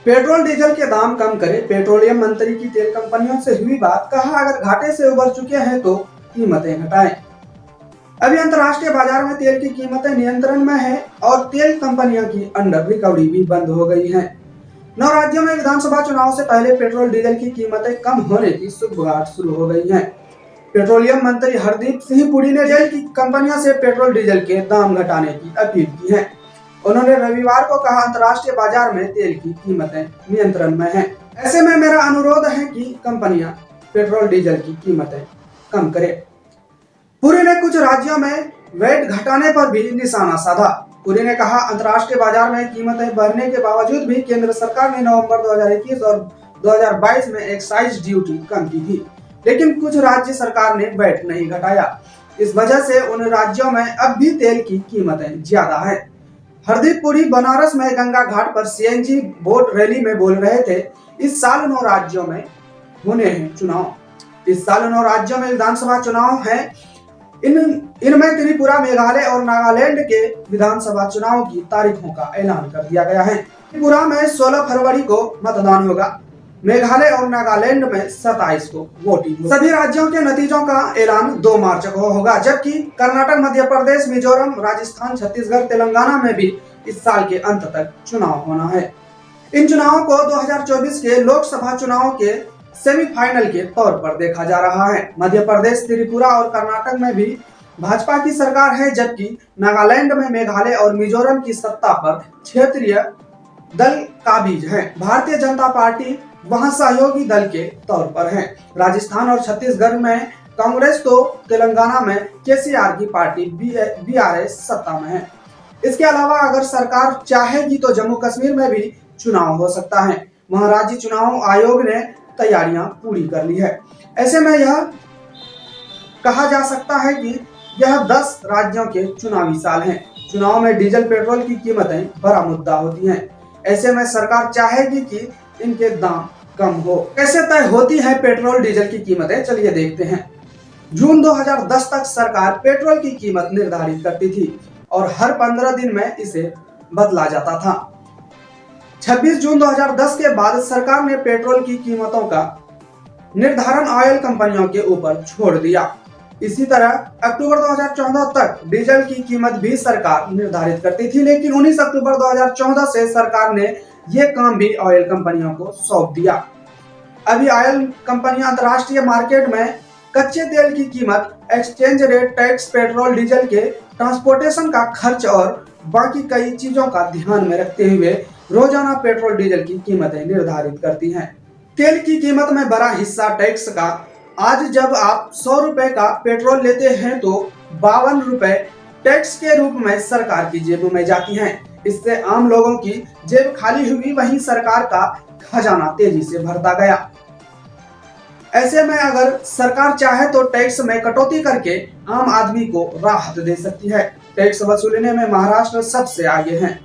Petrol diesel के दाम कम करे, पेट्रोलियम मंत्री की तेल कंपनियों से हुई बात, कहा अगर घाटे से उबर चुके हैं तो कीमतें घटाएं। अभी अंतर्राष्ट्रीय बाजार में तेल की कीमतें नियंत्रण में है और तेल कंपनियों की अंडर रिकवरी भी बंद हो गई है। 9 राज्यों में विधानसभा चुनाव से पहले पेट्रोल डीजल की कीमतें कम होने की सुगबुगाहट शुरू हो गई है। पेट्रोलियम मंत्री हरदीप सिंह पुरी ने तेल की कंपनियों से पेट्रोल डीजल के दाम घटाने की अपील की है। उन्होंने रविवार को कहा, अंतर्राष्ट्रीय बाजार में तेल की कीमतें नियंत्रण में हैं। ऐसे में मेरा अनुरोध है कि कंपनियां पेट्रोल डीजल की कीमतें कम करें। पुरी ने कुछ राज्यों में वैट घटाने पर भी निशाना साधा। पुरी ने कहा, अंतर्राष्ट्रीय बाजार में कीमतें बढ़ने के बावजूद भी केंद्र सरकार ने नवंबर 2021 और 2022 में एक्साइज ड्यूटी कम की थी, लेकिन कुछ राज्य सरकार ने वैट नहीं घटाया। इस वजह से उन राज्यों में अब भी तेल की कीमतें ज्यादा है। हरदीप पुरी बनारस में गंगा घाट पर सीएनजी बोट रैली में बोल रहे थे। इस साल 9 राज्यों में होने हैं चुनाव। इस साल 9 राज्यों में विधानसभा चुनाव है। इनमें त्रिपुरा, मेघालय और नागालैंड के विधानसभा चुनाव की तारीखों का ऐलान कर दिया गया है। त्रिपुरा में 16 फरवरी को मतदान होगा। मेघालय और नागालैंड में 27 को वोटिंग। सभी राज्यों के नतीजों का ऐलान 2 मार्च को होगा, जबकि कर्नाटक, मध्य प्रदेश, मिजोरम, राजस्थान, छत्तीसगढ़, तेलंगाना में भी इस साल के अंत तक चुनाव होना है। इन चुनावों को 2024 के लोकसभा चुनाव के सेमीफाइनल के तौर पर देखा जा रहा है। मध्य प्रदेश, त्रिपुरा और कर्नाटक में भी भाजपा की सरकार है, जबकि नागालैंड में मेघालय और मिजोरम की सत्ता पर क्षेत्रीय दल काबिज है। भारतीय जनता पार्टी वहां सहयोगी दल के तौर पर है। राजस्थान और छत्तीसगढ़ में कांग्रेस तो तेलंगाना में केसीआर की पार्टी बीआरएस सत्ता में है। इसके अलावा अगर सरकार चाहेगी तो जम्मू कश्मीर में भी चुनाव हो सकता है। वहां राज्य चुनाव आयोग ने तैयारियां पूरी कर ली है। ऐसे में यह कहा जा सकता है कि यह 10 राज्यों के चुनावी साल हैं। चुनाव में डीजल, पेट्रोल की कीमतें बड़ा मुद्दा होती हैं। ऐसे में सरकार चाहेगी कि इनके दाम कम हो। कैसे तय होती है पेट्रोल डीजल की कीमतें, चलिए देखते हैं। जून 2010 तक सरकार पेट्रोल की कीमत निर्धारित करती थी और हर 15 दिन में इसे बदला जाता था। 26 जून 2010 के बाद सरकार ने पेट्रोल की कीमतों का निर्धारण ऑयल कंपनियों के ऊपर छोड़ दिया। इसी तरह अक्टूबर 2014 तक डीजल की कीमत भी सरकार निर्धारित करती थी, लेकिन 19 अक्टूबर 2014 से सरकार ने ये काम भी ऑयल कंपनियों को सौंप दिया। अभी ऑयल कंपनियां अंतर्राष्ट्रीय मार्केट में कच्चे तेल की कीमत, exchange rate, tax, petrol diesel के ट्रांसपोर्टेशन का खर्च और बाकी कई चीजों का ध्यान में रखते हुए रोजाना पेट्रोल डीजल की कीमतें निर्धारित करती हैं। तेल की कीमत में बड़ा हिस्सा टैक्स का। आज जब आप 100 रुपए का पेट्रोल लेते हैं तो 52 रुपए टैक्स के रूप में सरकार की जेब में जाती हैं। इससे आम लोगों की जेब खाली हुई, वहीं सरकार का खजाना तेजी से भरता गया। ऐसे में अगर सरकार चाहे तो टैक्स में कटौती करके आम आदमी को राहत दे सकती है। टैक्स वसूलने में महाराष्ट्र सबसे आगे है।